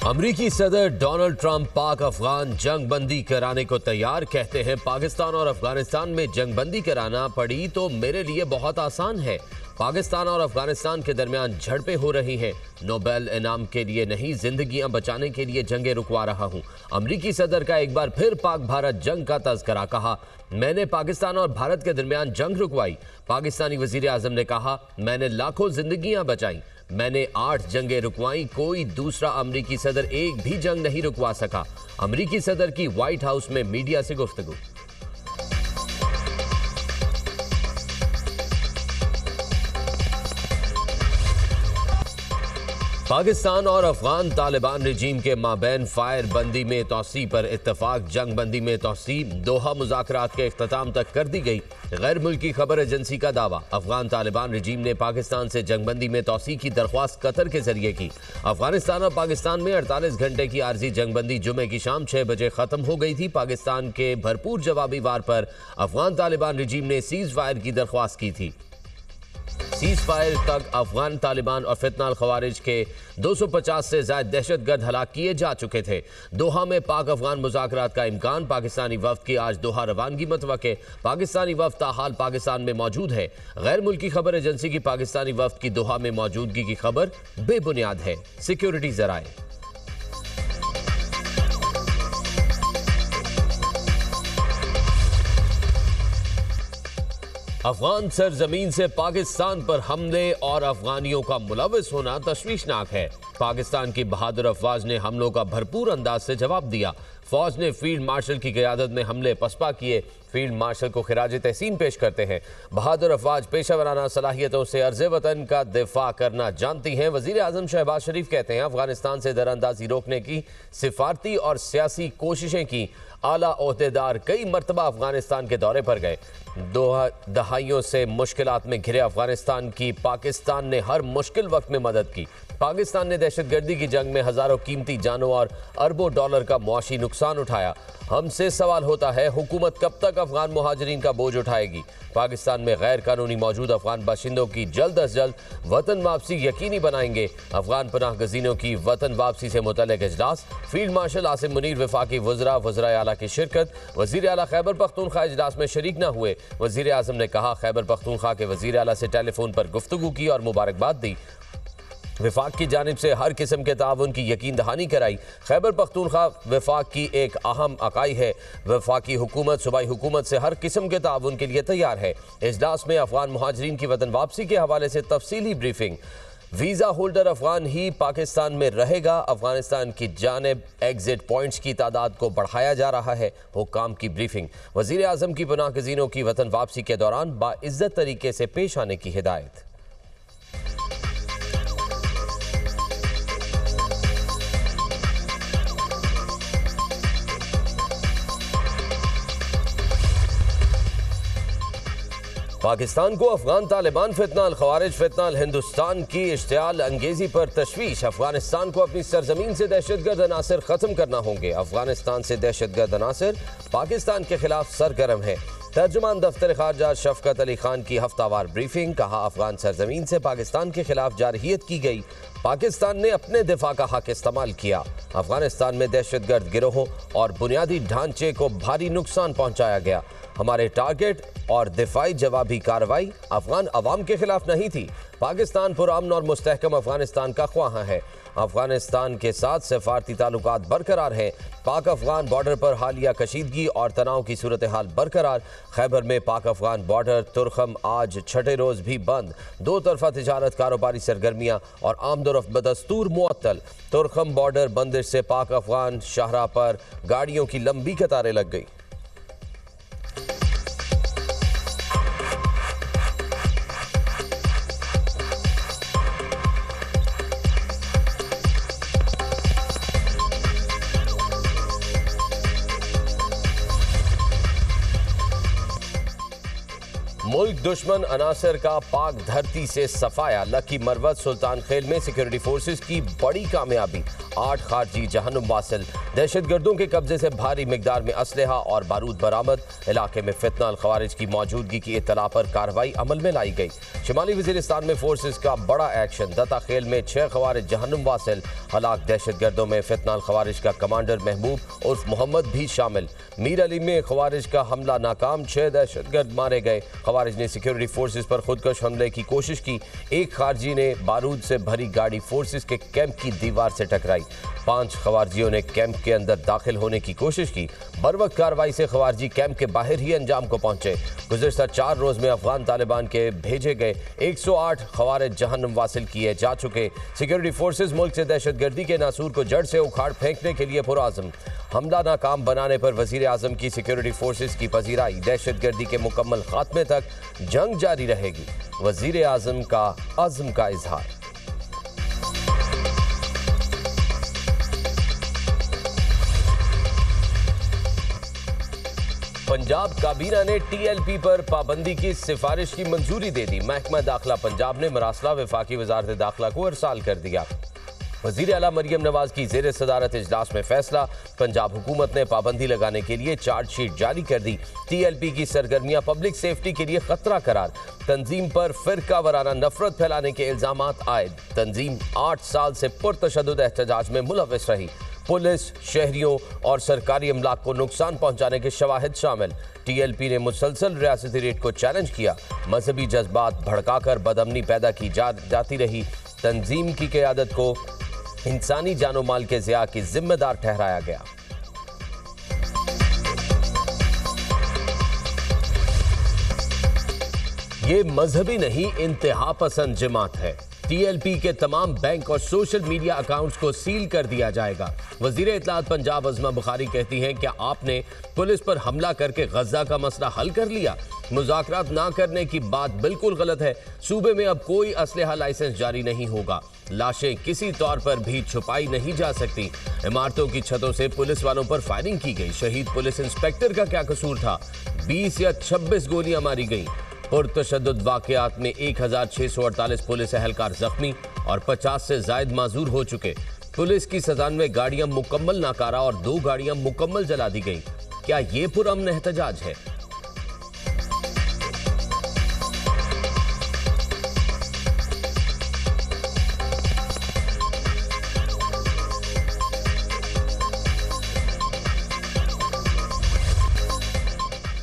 अमरीकी सदर Donald Trump पाक अफगान जंग बंदी कराने को तैयार। कहते हैं पाकिस्तान और अफगानिस्तान में जंग बंदी कराना पड़ी तो मेरे लिए बहुत आसान है। पाकिस्तान और अफगानिस्तान के दरमियान झड़पें हो रही हैं। नोबेल इनाम के लिए नहीं, जिंदगियां बचाने के लिए जंगें रुकवा रहा हूं। अमरीकी सदर का एक बार फिर पाक भारत जंग का तज़किरा। कहा, मैंने पाकिस्तान और भारत के दरमियान जंग रुकवाई। पाकिस्तानी वजीर आजम ने कहा, मैंने लाखों जिंदगियां बचाई। मैंने 8 जंगें रुकवाई। कोई दूसरा अमरीकी सदर एक भी जंग नहीं रुकवा सका। अमरीकी सदर की व्हाइट हाउस में मीडिया से गुफ्तगू। पाकिस्तान और अफगान तालिबान रजीम के माबैन फायर बंदी में तोसी पर इत्तफाक। जंग बंदी में तोसी दोहा मुज़ाकरात के इख्तिताम तक कर दी गई। गैर मुल्की खबर एजेंसी का दावा, अफगान तालिबान रजीम ने पाकिस्तान से जंग बंदी में तोसी की दरख्वास्त कतर के जरिए की। अफगानिस्तान और पाकिस्तान में 48 घंटे की आर्जी जंग बंदी जुमे की शाम 6 बजे खत्म हो गई थी। पाकिस्तान के भरपूर जवाबी वार पर अफगान तालिबान रजीम ने सीज फायर की दरख्वास्त की थी। सीज फायर तक अफगान तालिबान और फितनाल खवारिज के 250 से ज्यादा दहशतगर्द हलाक किए जा चुके थे। दोहा में पाक अफगान मुज़ाकरात का इम्कान। पाकिस्तानी वफ्द की आज दोहा रवानगी मतवक्के। पाकिस्तानी वफ्द ताहाल पाकिस्तान में मौजूद है। गैर मुल्की खबर एजेंसी की पाकिस्तानी वफ्द की दोहा में मौजूदगी की खबर बेबुनियाद है। सिक्योरिटी जराए। अफगान सरजमीन से पाकिस्तान पर हमले और अफगानियों का मुलविस होना तशवीशनाक है। पाकिस्तान की बहादुर अफवाज ने हमलों का भरपूर अंदाज से जवाब दिया। फौज ने फील्ड मार्शल की क़यादत में हमले पसपा किए। फील्ड मार्शल को खिराज तहसीन पेश करते हैं। बहादुर अफवाज पेशावराना सलाहियतों से अर्ज़ वतन का दिफा करना जानती हैं। वज़ीर आज़म शहबाज शरीफ कहते हैं, अफगानिस्तान से दरअंदाजी रोकने की सिफारती और सियासी कोशिशें की। आला ओहदेदार कई मरतबा अफगानिस्तान के दौरे पर गए। 2 दहाइयों से मुश्किलात में घिरे अफगानिस्तान की पाकिस्तान ने हर मुश्किल वक्त में मदद की। पाकिस्तान ने दहशतगर्दी की जंग में हज़ारों कीमती जानों और अरबों डॉलर का मुआशी नुकसान उठाया। हमसे सवाल होता है, हुकूमत कब तक अफगान मुहाजिरीन का बोझ उठाएगी। पाकिस्तान में गैर कानूनी मौजूद अफगान बाशिंदों की जल्द अज जल्द वतन वापसी यकीनी बनाएंगे। अफगान पनाह गजीनों की वतन वापसी से मुतल्लिक इजलास। फील्ड मार्शल आसिम मुनीर, वफाकी वज़राए आला की शिरकत। वज़ीर आला खैबर पख्तूनख्वा इजलास में शरीक न हुए। वज़ीर आज़म ने कहा, खैबर पख्तूनख्वा के वज़ीर आला से टेलीफोन पर गुफ्तगू की और मुबारकबाद दी। वफाक की जानिब से हर किस्म के ताउन की यकीन दहानी कराई। खैबर पख्तूनख्वा वफाक की एक अहम अकाई है। वफाकी हुकूमत सूबाई हुकूमत से हर किस्म के ताउन के लिए तैयार है। इजलास में अफगान मुहाजिरीन की वतन वापसी के हवाले से तफसीली ब्रीफिंग। वीज़ा होल्डर अफगान ही पाकिस्तान में रहेगा। अफगानिस्तान की जानिब एग्जिट पॉइंट्स की तादाद को बढ़ाया जा रहा है। हुक्काम की ब्रीफिंग। वज़ीर आज़म की पनाह गज़ीनों की वतन वापसी के दौरान बाइज्जत तरीके से पेश आने की हिदायत। पाकिस्तान को अफगान तालिबान फितनाल खवारिज फितनाल हिंदुस्तान की इश्तियाल अंगेजी पर तशवीश। अफगानिस्तान को अपनी सरजमीन से दहशतगर्द अनासर खत्म करना होंगे। अफगानिस्तान से दहशतगर्द अनासर पाकिस्तान के खिलाफ सरगर्म है। तर्जुमान दफ्तर खारजा शफकत अली खान की हफ्तावार ब्रीफिंग। कहा, अफगान सरजमीन से पाकिस्तान के खिलाफ जारहियत की गई। पाकिस्तान ने अपने दिफा का हक इस्तेमाल किया। अफगानिस्तान में दहशतगर्द गिरोहों और बुनियादी ढांचे को भारी नुकसान पहुंचाया गया। हमारे टारगेट और दिफाई जवाबी कार्रवाई अफगान अवाम के खिलाफ नहीं थी। पाकिस्तान पुरअमन और मुस्तहकम अफगानिस्तान का ख्वाह है। अफगानिस्तान के साथ सफारती ताल्लुकात बरकरार हैं। पाक अफगान बॉर्डर पर हालिया कशीदगी और तनाव की सूरत हाल बरकरार। खैबर में पाक अफगान बॉर्डर तुरखम आज छठे रोज भी बंद। 2 तरफा तिजारत, कारोबारी सरगर्मियाँ और आमदोरफ्त बदस्तूर मुअत्तल। तुरखम बॉर्डर बंदिश से पाक अफगान शाहराह पर गाड़ियों की लंबी कतारें लग गई। मुल्क दुश्मन अनासर का पाक धरती से सफाया। लकी मरवत सुल्तान खेल में सिक्योरिटी फोर्सेस की बड़ी कामयाबी। 8 खारजी जहन्नुम वासिल। दहशतगर्दों के कब्जे से भारी मिकदार में असलहा और बारूद बरामद। इलाके में फितना अल खवारिज की मौजूदगी की इत्तला पर कार्रवाई अमल में लाई गई। शिमाली वजीरिस्तान में फोर्सेस का बड़ा एक्शन। दत्ता खेल में 6 खवारिज जहन्नुम वासिल हलाक। दहशतगर्दों में फितना अल खवारिज का कमांडर महबूब उर्फ मोहम्मद भी शामिल। मीर अली में खवारिज का हमला नाकाम। 6 दहशतगर्द मारे गए। खवारिज ने सिक्योरिटी फोर्सेस पर खुदकश हमले की कोशिश की। एक खारजी ने बारूद से भरी गाड़ी फोर्सेस के कैंप की दीवार से टकराई। 5 खवारजियों ने कैंप के अंदर दाखिल होने की कोशिश की। बरवक्त कार्रवाई से खवारजी कैंप के बाहर ही अंजाम को पहुंचे। गुज़िश्ता 4 रोज में अफगान तालिबान के भेजे गए 108 खवारिज जहन्नुम वासिल किए जा चुके। सिक्योरिटी फोर्सेस मुल्क से दहशतगर्दी के नासूर को जड़ से उखाड़ फेंकने के लिए पुरआज़म। हमला नाकाम बनाने पर वज़ीर आज़म की सिक्योरिटी फोर्सेस की पजीराई। दहशतगर्दी के मुकम्मल खात्मे तक जंग जारी रहेगी। वज़ीर आज़म का अज़्म का इजहार। पंजाब काबीना ने टीएलपी पर पाबंदी की सिफारिश की मंजूरी दे दी। महकमा दाखिला पंजाब ने मरासला वफाकी वजारत दाखिला को अरसाल कर दिया। वज़ीर आला मरियम नवाज की ज़ेर सदारत इजलास में फैसला। पंजाब हुकूमत ने पाबंदी लगाने के लिए चार्जशीट जारी कर दी। टीएलपी की सरगर्मियां पब्लिक सेफ्टी के लिए खतरा करार। तंजीम पर फिरका वराना नफरत फैलाने के इल्जामात आयद। तंजीम 8 साल से पुरतशद्दुद एहतजाज में मुलव्विस रही। पुलिस, शहरियों और सरकारी अमलाक को नुकसान पहुंचाने के शवाहिद शामिल। टीएलपी ने मुसलसल रियासती रेट को चैलेंज किया। मजहबी जज्बात भड़काकर बदअमनी पैदा की जाती रही। तंजीम की क़यादत को इंसानी जानो माल के ज़िया की जिम्मेदार ठहराया गया। ये मजहबी नहीं, इंतहा पसंद जमात है। टीएलपी के तमाम बैंक और सोशल मीडिया अकाउंट्स को सील कर दिया जाएगा। वजीर इत्तलात पंजाब अज़मा बुखारी कहती हैं, क्या आपने पुलिस पर हमला करके गजा का मसला हल कर लिया? मुज़ाकरात ना करने की बात बिल्कुल गलत है। सूबे में अब कोई असलहा लाइसेंस जारी नहीं होगा। लाशें किसी तौर पर भी छुपाई नहीं जा सकती। इमारतों की छतों से पुलिस वालों पर फायरिंग की गई। शहीद पुलिस इंस्पेक्टर का क्या कसूर था? 20 या 26 गोलियां मारी गई। पुरतशद्दुद वाक़यात में 1648 पुलिस एहलकार जख्मी और 50 से जायद माजूर हो चुके। पुलिस की 97 गाड़ियां मुकम्मल नाकारा और 2 गाड़ियां मुकम्मल जला दी गई। क्या ये पुरअमन एहतजाज है?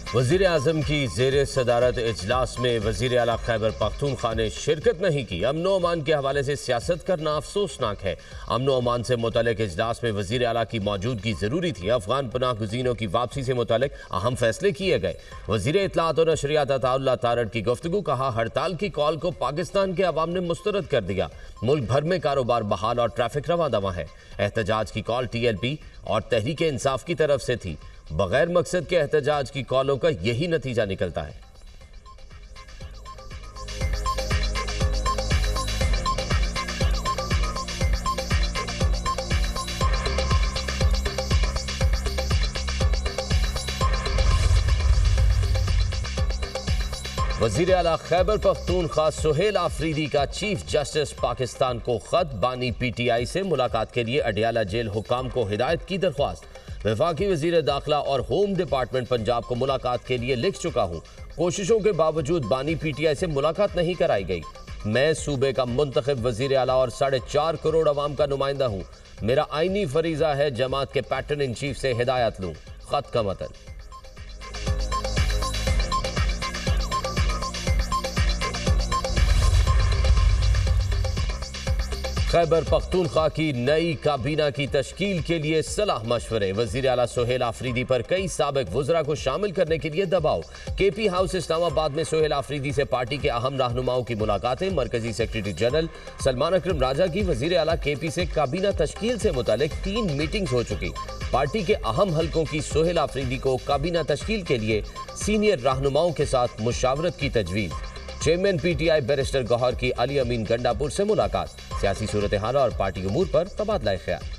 वज़ीर आज़म की ज़ेर सदारत इजलास में वज़ीर आला खैबर पख्तूनख्वा ने शिरकत नहीं की। अमनो अमान के हवाले से सियासत करना अफसोसनाक है। अमनो अमान से मुतल्लिक़ इजलास में वज़ीर आला की मौजूदगी ज़रूरी थी। अफगान पनाह गुज़ीनों की वापसी से मुतल्लिक़ अहम फैसले किए गए। वज़ीर इत्तलात और नशरियात अताउल्लाह तारड़ की गुफ्तगू। कहा, हड़ताल की कॉल को पाकिस्तान के अवाम ने मुस्तरद कर दिया। मुल्क भर में कारोबार बहाल और ट्रैफिक रवा दवा है। एहतजाज की कॉल टीएलपी और तहरीक इंसाफ की तरफ से थी। बगैर मकसद के एहतजाज की कॉलों का यही नतीजा निकलता है। वज़ीर आला खैबर पख्तूनख्वा सुहेल आफरीदी का चीफ जस्टिस पाकिस्तान को खत। बानी पीटीआई से मुलाकात के लिए अडियाला जेल हुकाम को हिदायत की दरख्वास्त। वफाकी वज़ीर दाखिला और होम डिपार्टमेंट पंजाब को मुलाकात के लिए लिख चुका हूँ। कोशिशों के बावजूद बानी पीटीआई से मुलाकात नहीं कराई गई। मैं सूबे का मुंतखब वज़ीर आला और 4.5 करोड़ अवाम का नुमाइंदा हूँ। मेरा आईनी फरीजा है जमात के पैटर्न इन चीफ से हिदायत लूँ। खत का मतन। खैबर पख्तूनख्वा की नई काबीना की तश्कील के लिए सलाह मशवरे। वज़ीर आला सुहेल आफरीदी पर कई साबिक वुज़रा को शामिल करने के लिए दबाव। केपी हाउस इस्लामाबाद में सुहेल आफरीदी से पार्टी के अहम रहनुमाओं की मुलाकातें। मरकजी सेक्रेटरी जनरल सलमान अकरम राजा की वज़ीर आला केपी से काबीना तश्कील से मुतालिक 3 मीटिंग्स हो चुकी। पार्टी के अहम हलकों की सुहेल आफरीदी को काबीना तश्कील के लिए सीनियर रहनुमाओं के साथ मुशावरत की तजवीज़। चेयरमैन पीटीआई बैरिस्टर गौहर की अली अमीन गंडापुर से मुलाकात। सियासी सूरत हाल और पार्टी उमूर पर तबादला ख्याल।